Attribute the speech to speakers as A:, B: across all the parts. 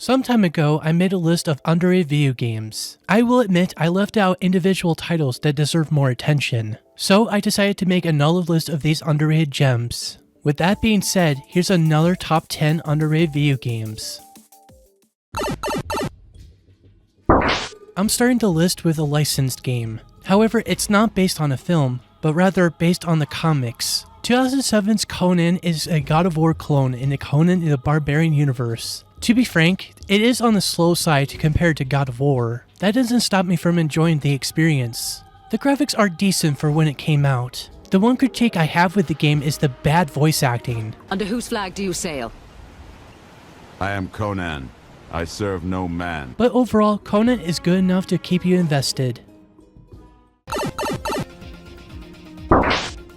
A: Some time ago, I made a list of underrated video games. I will admit I left out individual titles that deserve more attention. So I decided to make another list of these underrated gems. With that being said, here's another top 10 underrated video games. I'm starting the list with a licensed game. However, it's not based on a film, but rather based on the comics. 2007's Conan is a God of War clone in the Conan the Barbarian universe. To be frank, it is on the slow side compared to God of War. That doesn't stop me from enjoying the experience. The graphics are decent for when it came out. The one critique I have with the game is the bad voice acting.
B: Under whose flag do you sail?
C: I am Conan. I serve no man.
A: But overall, Conan is good enough to keep you invested.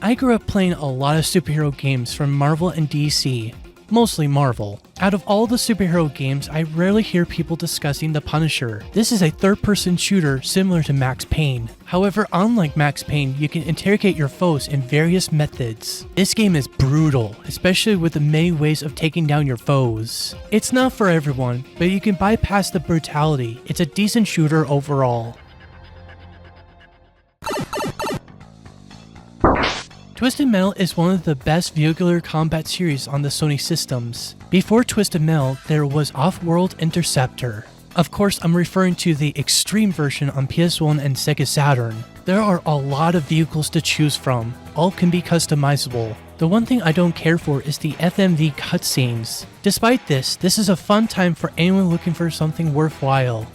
A: I grew up playing a lot of superhero games from Marvel and DC. Mostly Marvel. Out of all the superhero games, I rarely hear people discussing The Punisher. This is a third-person shooter similar to Max Payne. However, unlike Max Payne, you can interrogate your foes in various methods. This game is brutal, especially with the many ways of taking down your foes. It's not for everyone, but you can bypass the brutality. It's a decent shooter overall. Twisted Metal is one of the best vehicular combat series on the Sony systems. Before Twisted Metal, there was Off-World Interceptor. Of course, I'm referring to the extreme version on PS1 and Sega Saturn. There are a lot of vehicles to choose from. All can be customizable. The one thing I don't care for is the FMV cutscenes. Despite this is a fun time for anyone looking for something worthwhile.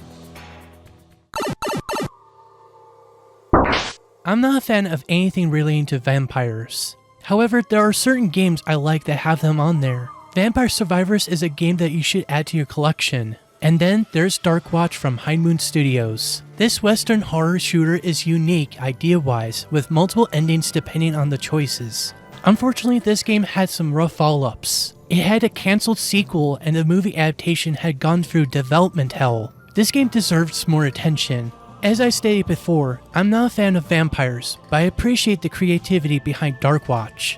A: I'm not a fan of anything relating to vampires. However, there are certain games I like that have them on there. Vampire Survivors is a game that you should add to your collection. And then there's Darkwatch from High Moon Studios. This western horror shooter is unique idea-wise, with multiple endings depending on the choices. Unfortunately, this game had some rough follow-ups. It had a cancelled sequel and the movie adaptation had gone through development hell. This game deserves more attention. As I stated before, I'm not a fan of vampires, but I appreciate the creativity behind Darkwatch.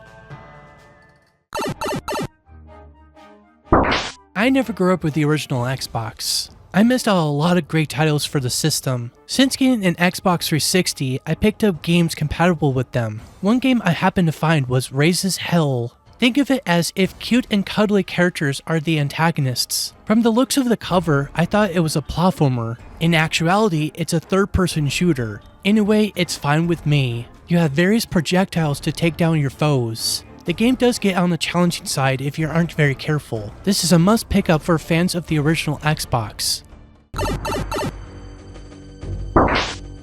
A: I never grew up with the original Xbox. I missed out on a lot of great titles for the system. Since getting an Xbox 360, I picked up games compatible with them. One game I happened to find was Raises Hell. Think of it as if cute and cuddly characters are the antagonists. From the looks of the cover, I thought it was a platformer. In actuality, it's a third-person shooter. In a way, it's fine with me. You have various projectiles to take down your foes. The game does get on the challenging side if you aren't very careful. This is a must pick up for fans of the original Xbox.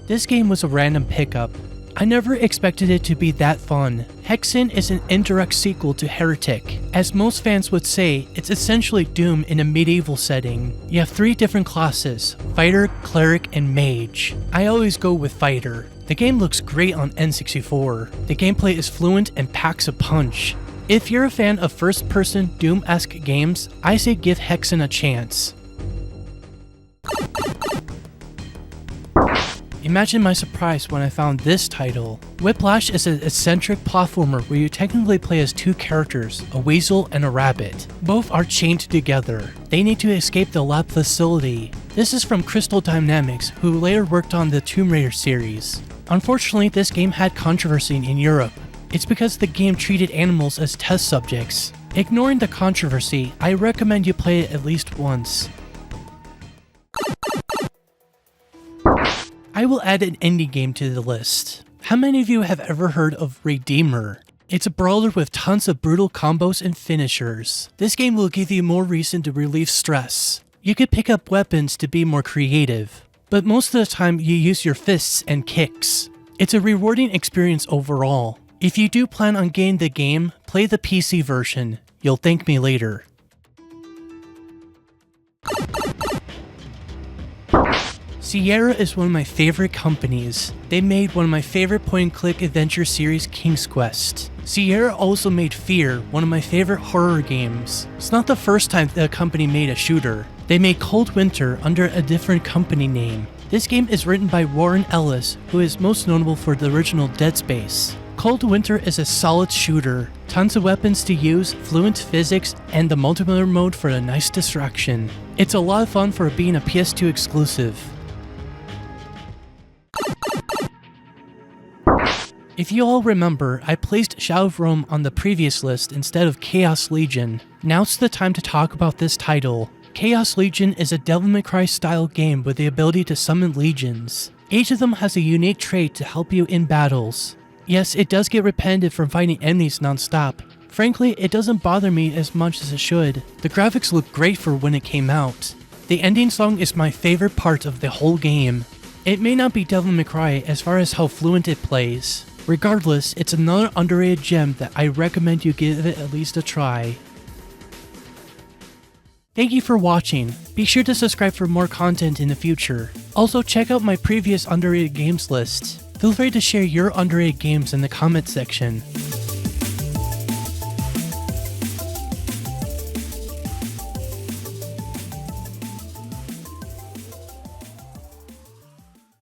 A: This game was a random pickup. I never expected it to be that fun. Hexen is an indirect sequel to Heretic. As most fans would say, it's essentially Doom in a medieval setting. You have 3 different classes: Fighter, Cleric, and Mage. I always go with Fighter. The game looks great on N64. The gameplay is fluent and packs a punch. If you're a fan of first-person Doom-esque games, I say give Hexen a chance. Imagine my surprise when I found this title. Whiplash is an eccentric platformer where you technically play as 2 characters, a weasel and a rabbit. Both are chained together. They need to escape the lab facility. This is from Crystal Dynamics, who later worked on the Tomb Raider series. Unfortunately, this game had controversy in Europe. It's because the game treated animals as test subjects. Ignoring the controversy, I recommend you play it at least once. I will add an indie game to the list. How many of you have ever heard of Redeemer? It's a brawler with tons of brutal combos and finishers. This game will give you more reason to relieve stress. You could pick up weapons to be more creative, but most of the time you use your fists and kicks. It's a rewarding experience overall. If you do plan on getting the game, play the PC version. You'll thank me later. Sierra is one of my favorite companies. They made one of my favorite point-and-click adventure series, King's Quest. Sierra also made Fear, one of my favorite horror games. It's not the first time the company made a shooter. They made Cold Winter under a different company name. This game is written by Warren Ellis, who is most notable for the original Dead Space. Cold Winter is a solid shooter, tons of weapons to use, fluent physics, and the multiplayer mode for a nice distraction. It's a lot of fun for being a PS2 exclusive. If you all remember, I placed Shadow of Rome on the previous list instead of Chaos Legion. Now's the time to talk about this title. Chaos Legion is a Devil May Cry style game with the ability to summon legions. Each of them has a unique trait to help you in battles. Yes, it does get repetitive from fighting enemies non-stop. Frankly, it doesn't bother me as much as it should. The graphics look great for when it came out. The ending song is my favorite part of the whole game. It may not be Devil May Cry as far as how fluent it plays. Regardless, it's another underrated gem that I recommend you give it at least a try. Thank you for watching. Be sure to subscribe for more content in the future. Also, check out my previous underrated games list. Feel free to share your underrated games in the comment section.